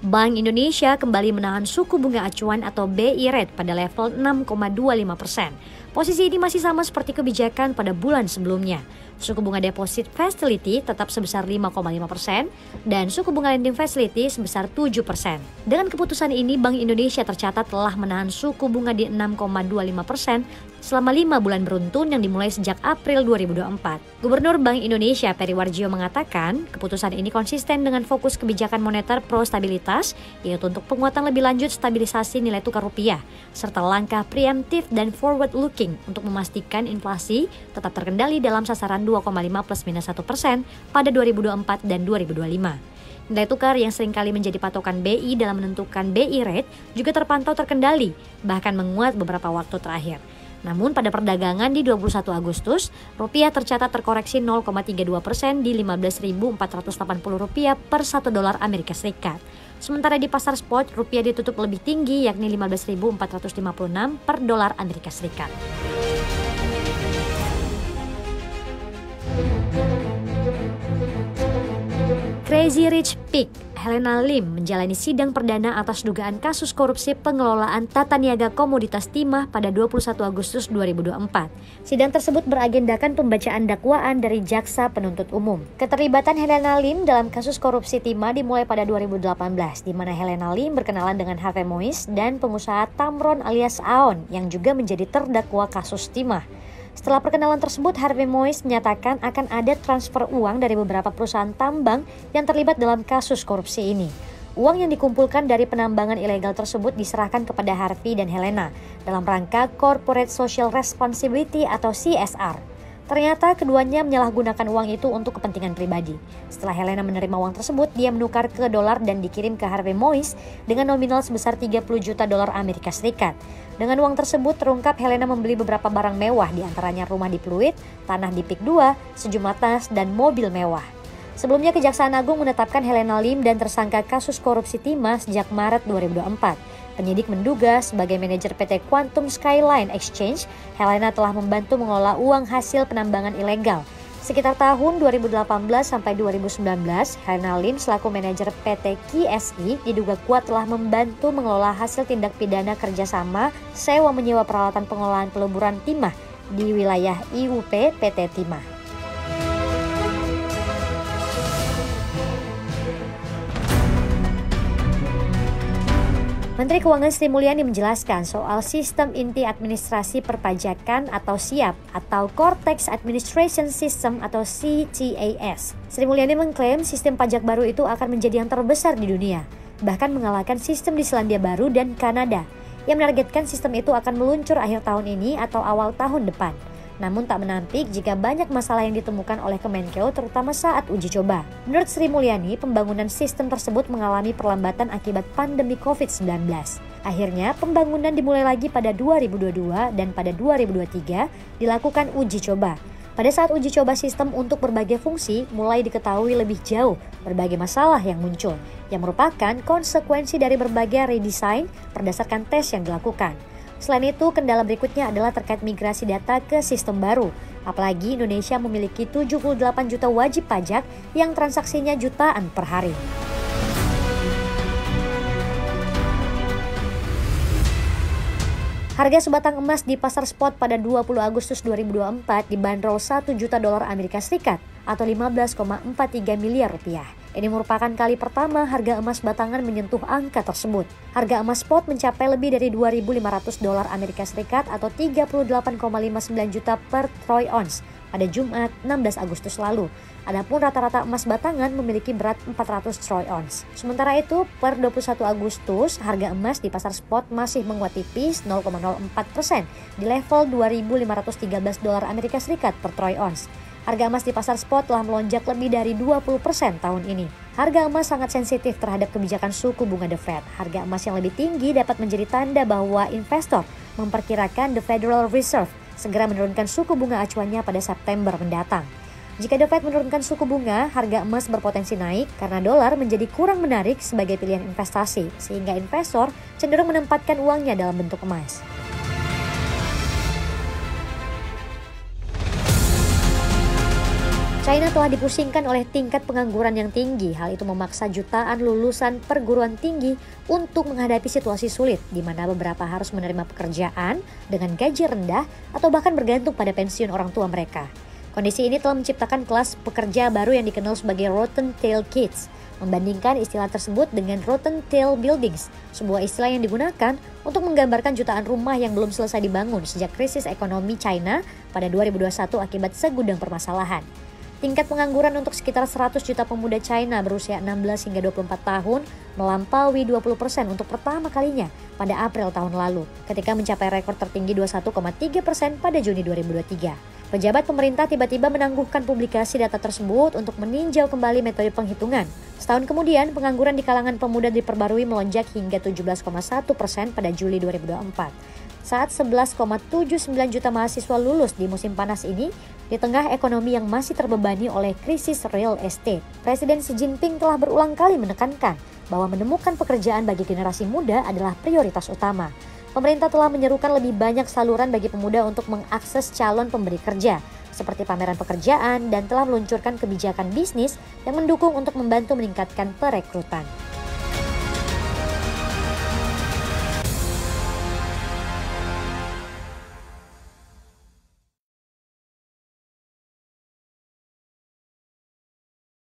Bank Indonesia kembali menahan suku bunga acuan atau BI rate pada level 6,25%. Posisi ini masih sama seperti kebijakan pada bulan sebelumnya. Suku bunga deposit facility tetap sebesar 5,5% dan suku bunga lending facility sebesar 7%. Dengan keputusan ini, Bank Indonesia tercatat telah menahan suku bunga di 6,25% selama 5 bulan beruntun yang dimulai sejak April 2024. Gubernur Bank Indonesia Peri Warjio mengatakan, keputusan ini konsisten dengan fokus kebijakan moneter pro stabilitas, yaitu untuk penguatan lebih lanjut stabilisasi nilai tukar rupiah, serta langkah preemptif dan forward looking untuk memastikan inflasi tetap terkendali dalam sasaran 2,5 +-1% pada 2024 dan 2025. Nilai tukar yang seringkali menjadi patokan BI dalam menentukan BI rate juga terpantau terkendali, bahkan menguat beberapa waktu terakhir. Namun pada perdagangan di 21 Agustus, rupiah tercatat terkoreksi 0,32% di Rp15.480 per 1 dolar Amerika Serikat. Sementara di pasar spot, rupiah ditutup lebih tinggi yakni 15.456 per dolar Amerika Serikat. Crazy Rich Pig, Helena Lim menjalani sidang perdana atas dugaan kasus korupsi pengelolaan tata niaga komoditas timah pada 21 Agustus 2024. Sidang tersebut beragendakan pembacaan dakwaan dari jaksa penuntut umum. Keterlibatan Helena Lim dalam kasus korupsi timah dimulai pada 2018, di mana Helena Lim berkenalan dengan Harvey Moise dan pengusaha Tamron alias Aon yang juga menjadi terdakwa kasus timah. Setelah perkenalan tersebut, Harvey Moise menyatakan akan ada transfer uang dari beberapa perusahaan tambang yang terlibat dalam kasus korupsi ini. Uang yang dikumpulkan dari penambangan ilegal tersebut diserahkan kepada Harvey dan Helena dalam rangka Corporate Social Responsibility atau CSR. Ternyata keduanya menyalahgunakan uang itu untuk kepentingan pribadi. Setelah Helena menerima uang tersebut, dia menukar ke dolar dan dikirim ke Harvey Moise dengan nominal sebesar 30 juta dolar Amerika Serikat. Dengan uang tersebut terungkap Helena membeli beberapa barang mewah, diantaranya rumah di Pluit, tanah di Pik 2, sejumlah tas, dan mobil mewah. Sebelumnya Kejaksaan Agung menetapkan Helena Lim dan tersangka kasus korupsi timah sejak Maret 2024. Penyidik menduga sebagai manajer PT Quantum Skyline Exchange, Helena telah membantu mengelola uang hasil penambangan ilegal. Sekitar tahun 2018 sampai 2019, Helena Lim selaku manajer PT QSI diduga kuat telah membantu mengelola hasil tindak pidana kerjasama sewa menyewa peralatan pengolahan peleburan timah di wilayah IUP PT Timah. Menteri Keuangan Sri Mulyani menjelaskan soal Sistem Inti Administrasi Perpajakan atau SIAP atau Core Tax Administration System atau CTAS. Sri Mulyani mengklaim sistem pajak baru itu akan menjadi yang terbesar di dunia, bahkan mengalahkan sistem di Selandia Baru dan Kanada. Yang menargetkan sistem itu akan meluncur akhir tahun ini atau awal tahun depan. Namun tak menampik jika banyak masalah yang ditemukan oleh Kemenkeu terutama saat uji coba. Menurut Sri Mulyani, pembangunan sistem tersebut mengalami perlambatan akibat pandemi COVID-19. Akhirnya, pembangunan dimulai lagi pada 2022 dan pada 2023 dilakukan uji coba. Pada saat uji coba sistem untuk berbagai fungsi, mulai diketahui lebih jauh berbagai masalah yang muncul, yang merupakan konsekuensi dari berbagai redesign berdasarkan tes yang dilakukan. Selain itu, kendala berikutnya adalah terkait migrasi data ke sistem baru. Apalagi Indonesia memiliki 78 juta wajib pajak yang transaksinya jutaan per hari. Harga sebatang emas di pasar spot pada 20 Agustus 2024 dibanderol 1 juta dolar Amerika Serikat atau 15,43 miliar rupiah. Ini merupakan kali pertama harga emas batangan menyentuh angka tersebut. Harga emas spot mencapai lebih dari 2.500 dolar Amerika Serikat atau 38,59 juta per troy ounce pada Jumat 16 Agustus lalu. Adapun rata-rata emas batangan memiliki berat 400 troy ounce. Sementara itu, per 21 Agustus, harga emas di pasar spot masih menguat tipis 0,04% di level 2.513 dolar Amerika Serikat per troy ounce. Harga emas di pasar spot telah melonjak lebih dari 20% tahun ini. Harga emas sangat sensitif terhadap kebijakan suku bunga The Fed. Harga emas yang lebih tinggi dapat menjadi tanda bahwa investor memperkirakan The Federal Reserve segera menurunkan suku bunga acuannya pada September mendatang. Jika The Fed menurunkan suku bunga, harga emas berpotensi naik karena dolar menjadi kurang menarik sebagai pilihan investasi, sehingga investor cenderung menempatkan uangnya dalam bentuk emas. China telah dipusingkan oleh tingkat pengangguran yang tinggi. Hal itu memaksa jutaan lulusan perguruan tinggi untuk menghadapi situasi sulit, di mana beberapa harus menerima pekerjaan dengan gaji rendah atau bahkan bergantung pada pensiun orang tua mereka. Kondisi ini telah menciptakan kelas pekerja baru yang dikenal sebagai Rotten Tail Kids, membandingkan istilah tersebut dengan Rotten Tail Buildings, sebuah istilah yang digunakan untuk menggambarkan jutaan rumah yang belum selesai dibangun sejak krisis ekonomi China pada 2021 akibat segudang permasalahan. Tingkat pengangguran untuk sekitar 100 juta pemuda China berusia 16 hingga 24 tahun melampaui 20% untuk pertama kalinya pada April tahun lalu, ketika mencapai rekor tertinggi 21,3% pada Juni 2023. Pejabat pemerintah tiba-tiba menangguhkan publikasi data tersebut untuk meninjau kembali metode penghitungan. Setahun kemudian, pengangguran di kalangan pemuda diperbarui melonjak hingga 17,1% pada Juli 2024. Saat 11,79 juta mahasiswa lulus di musim panas ini, di tengah ekonomi yang masih terbebani oleh krisis real estate, Presiden Xi Jinping telah berulang kali menekankan bahwa menemukan pekerjaan bagi generasi muda adalah prioritas utama. Pemerintah telah menyerukan lebih banyak saluran bagi pemuda untuk mengakses calon pemberi kerja, seperti pameran pekerjaan, dan telah meluncurkan kebijakan bisnis yang mendukung untuk membantu meningkatkan perekrutan.